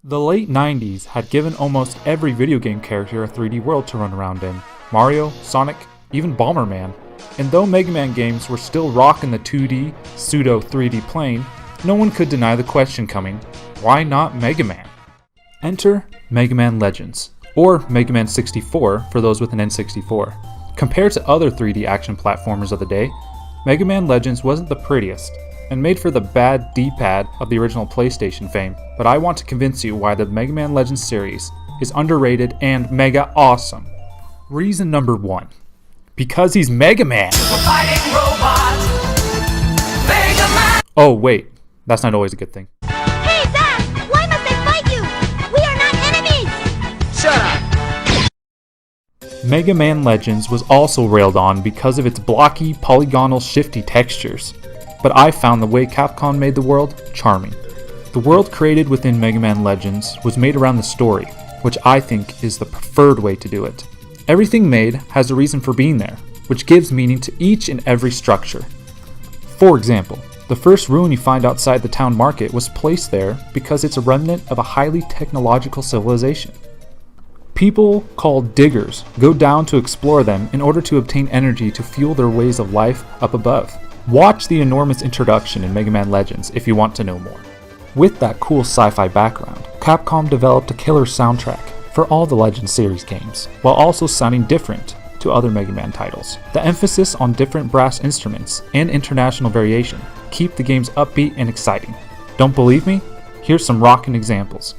The late 90s had given almost every video game character a 3D world to run around in. Mario, Sonic, even Bomberman. And though Mega Man games were still rocking the 2D, pseudo 3D plane, no one could deny the question coming, why not Mega Man? Enter Mega Man Legends, or Mega Man 64 for those with an N64. Compared to other 3D action platformers of the day, Mega Man Legends wasn't the prettiest, and made for the bad D-pad of the original PlayStation fame, but I want to convince you why the Mega Man Legends series is underrated and mega awesome. Reason number 1. Because he's Mega Man! Fighting robot, Mega Man! Oh wait, that's not always a good thing. Hey Zach! Why must I fight you? We are not enemies! Shut up! Mega Man Legends was also railed on because of its blocky, polygonal, shifty textures. But I found the way Capcom made the world charming. The world created within Mega Man Legends was made around the story, which I think is the preferred way to do it. Everything made has a reason for being there, which gives meaning to each and every structure. For example, the first ruin you find outside the town market was placed there because it's a remnant of a highly technological civilization. People called diggers go down to explore them in order to obtain energy to fuel their ways of life up above. Watch the enormous introduction in Mega Man Legends if you want to know more. With that cool sci-fi background, Capcom developed a killer soundtrack for all the Legends series games, while also sounding different to other Mega Man titles. The emphasis on different brass instruments and international variation keep the games upbeat and exciting. Don't believe me? Here's some rockin' examples.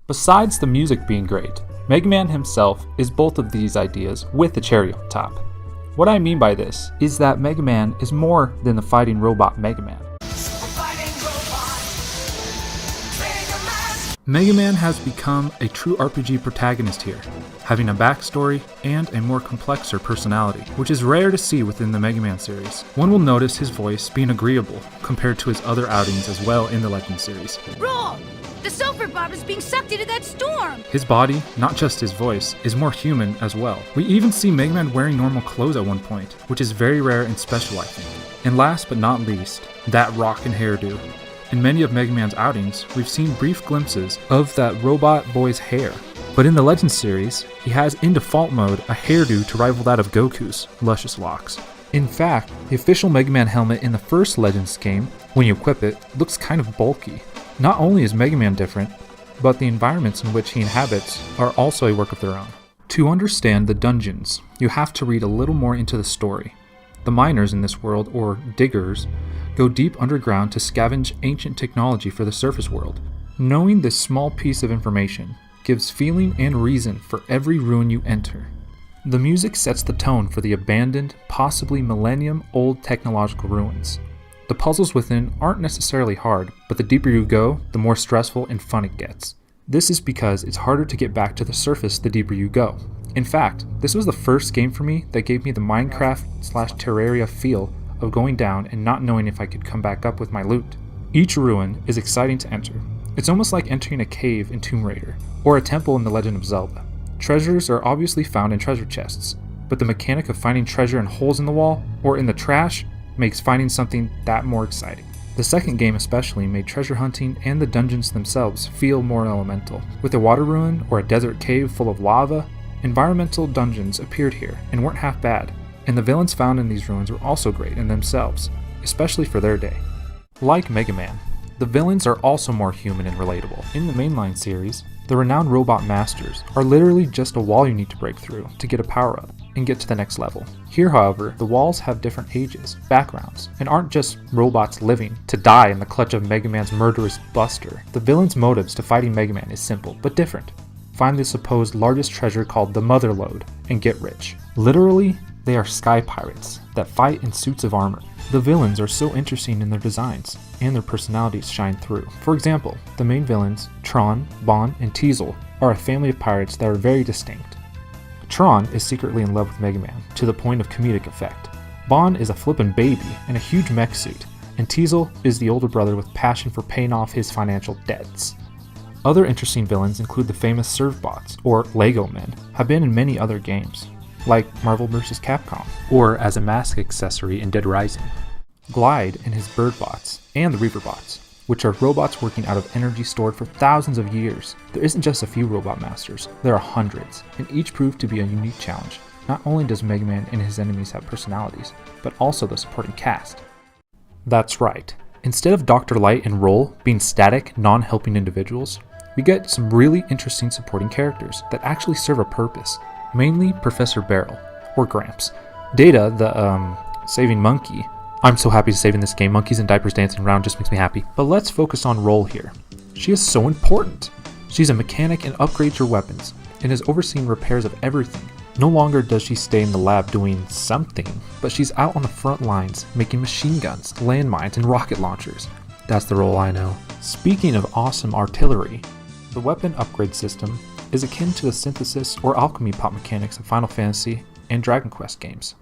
Besides the music being great, Mega Man himself is both of these ideas with the cherry on top. What I mean by this is that Mega Man is more than the fighting robot Mega Man. Mega Man has become a true RPG protagonist here, having a backstory and a more complexer personality, which is rare to see within the Mega Man series. One will notice his voice being agreeable compared to his other outings as well in the Legend series. Roll! The sulfur bomb is being sucked into that storm! His body, not just his voice, is more human as well. We even see Mega Man wearing normal clothes at one point, which is very rare and special I think. And last but not least, that rockin' hairdo. In many of Mega Man's outings, we've seen brief glimpses of that robot boy's hair. But in the Legends series, he has in default mode a hairdo to rival that of Goku's luscious locks. In fact, the official Mega Man helmet in the first Legends game, when you equip it, looks kind of bulky. Not only is Mega Man different, but the environments in which he inhabits are also a work of their own. To understand the dungeons, you have to read a little more into the story. The miners in this world, or diggers, go deep underground to scavenge ancient technology for the surface world. Knowing this small piece of information gives feeling and reason for every ruin you enter. The music sets the tone for the abandoned, possibly millennium-old technological ruins. The puzzles within aren't necessarily hard, but the deeper you go, the more stressful and fun it gets. This is because it's harder to get back to the surface the deeper you go. In fact, this was the first game for me that gave me the Minecraft/Terraria feel of going down and not knowing if I could come back up with my loot. Each ruin is exciting to enter. It's almost like entering a cave in Tomb Raider, or a temple in The Legend of Zelda. Treasures are obviously found in treasure chests, but the mechanic of finding treasure in holes in the wall, or in the trash, makes finding something that more exciting. The second game especially made treasure hunting and the dungeons themselves feel more elemental. With a water ruin or a desert cave full of lava, environmental dungeons appeared here and weren't half bad, and the villains found in these ruins were also great in themselves, especially for their day. Like Mega Man, the villains are also more human and relatable. In the mainline series, the The renowned robot masters are literally just a wall you need to break through to get a power-up and get to the next level. Here, however, the walls have different ages, backgrounds, and aren't just robots living to die in the clutch of Mega Man's murderous buster. The villain's motives to fighting Mega Man is simple, but different. Find the supposed largest treasure called the Mother Lode and get rich. Literally, they are sky pirates that fight in suits of armor. The villains are so interesting in their designs, and their personalities shine through. For example, the main villains, Tron, Bon, and Teasel, are a family of pirates that are very distinct. Tron is secretly in love with Mega Man, to the point of comedic effect. Bon is a flippin' baby in a huge mech suit, and Teasel is the older brother with passion for paying off his financial debts. Other interesting villains include the famous Servbots, or Lego Men, have been in many other games, like Marvel vs. Capcom, or as a mask accessory in Dead Rising. Glide and his Birdbots, and the Reaverbots, which are robots working out of energy stored for thousands of years. There isn't just a few robot masters, there are hundreds, and each prove to be a unique challenge. Not only does Mega Man and his enemies have personalities, but also the supporting cast. That's right, instead of Dr. Light and Roll being static, non-helping individuals, we get some really interesting supporting characters that actually serve a purpose, mainly Professor Barrel, or Gramps. Data, the saving monkey. I'm so happy to save in this game. Monkeys and diapers dancing around just makes me happy. But let's focus on Roll here. She is so important. She's a mechanic and upgrades your weapons, and is overseeing repairs of everything. No longer does she stay in the lab doing something, but she's out on the front lines making machine guns, landmines, and rocket launchers. That's the Roll I know. Speaking of awesome artillery, the weapon upgrade system is akin to the synthesis or alchemy pot mechanics of Final Fantasy and Dragon Quest games.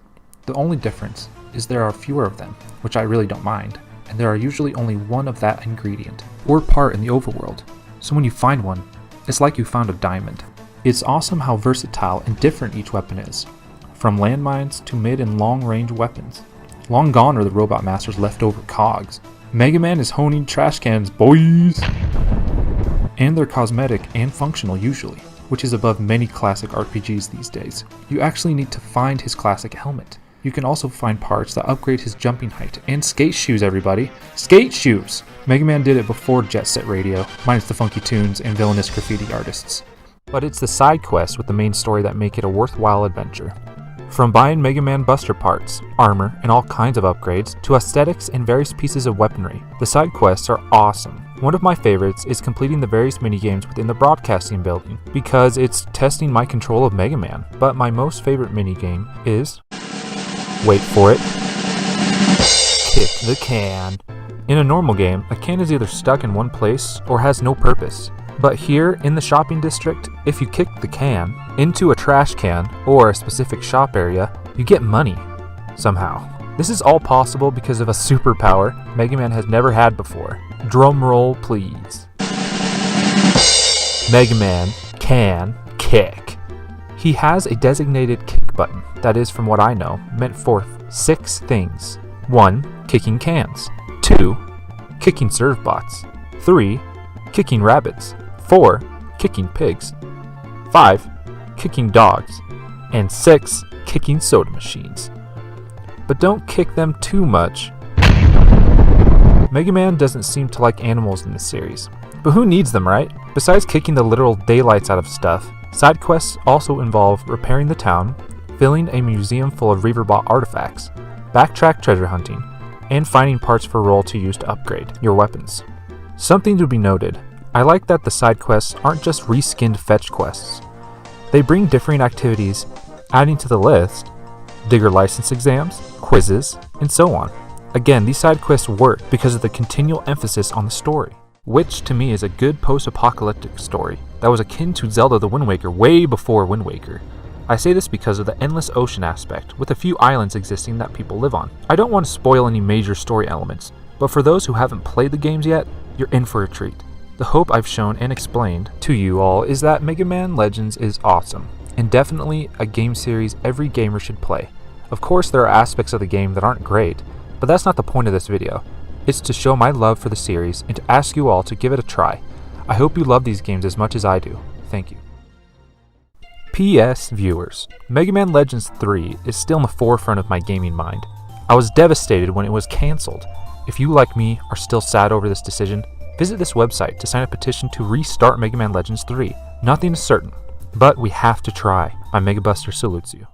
The only difference is there are fewer of them, which I really don't mind, and there are usually only one of that ingredient, or part in the overworld, so when you find one, it's like you found a diamond. It's awesome how versatile and different each weapon is, from landmines to mid and long range weapons. Long gone are the Robot Master's leftover cogs. Mega Man is honing trash cans, boys! And they're cosmetic and functional usually, which is above many classic RPGs these days. You actually need to find his classic helmet. You can also find parts that upgrade his jumping height, and skate shoes, everybody! Skate shoes! Mega Man did it before Jet Set Radio, minus the funky tunes and villainous graffiti artists. But it's the side quests with the main story that make it a worthwhile adventure. From buying Mega Man Buster parts, armor, and all kinds of upgrades, to aesthetics and various pieces of weaponry, the side quests are awesome. One of my favorites is completing the various minigames within the broadcasting building, because it's testing my control of Mega Man. But my most favorite minigame is... wait for it. Kick the can. In a normal game, a can is either stuck in one place or has no purpose. But here, in the shopping district, if you kick the can into a trash can or a specific shop area, you get money. Somehow. This is all possible because of a superpower Mega Man has never had before. Drum roll, please. Mega Man can kick. He has a designated kick button that is, from what I know, meant for 6 things. 1. Kicking cans. 2. Kicking Servbots. 3. Kicking rabbits. 4. Kicking pigs. 5. Kicking dogs. And 6. Kicking soda machines. But don't kick them too much. Mega Man doesn't seem to like animals in this series. But who needs them, right? Besides kicking the literal daylights out of stuff, side quests also involve repairing the town, filling a museum full of Reaverbot artifacts, backtrack treasure hunting, and finding parts for Roll to use to upgrade your weapons. Something to be noted, I like that the side quests aren't just reskinned fetch quests. They bring differing activities, adding to the list, digger license exams, quizzes, and so on. Again, these side quests work because of the continual emphasis on the story, which to me is a good post-apocalyptic story that was akin to Zelda the Wind Waker way before Wind Waker. I say this because of the endless ocean aspect, with a few islands existing that people live on. I don't want to spoil any major story elements, but for those who haven't played the games yet, you're in for a treat. The hope I've shown and explained to you all is that Mega Man Legends is awesome, and definitely a game series every gamer should play. Of course, there are aspects of the game that aren't great, but that's not the point of this video. It's to show my love for the series and to ask you all to give it a try. I hope you love these games as much as I do. Thank you. P.S. Viewers, Mega Man Legends 3 is still in the forefront of my gaming mind. I was devastated when it was cancelled. If you, like me, are still sad over this decision, Visit this website to sign a petition to restart Mega Man Legends 3. Nothing is certain, but we have to try. My Megabuster salutes you.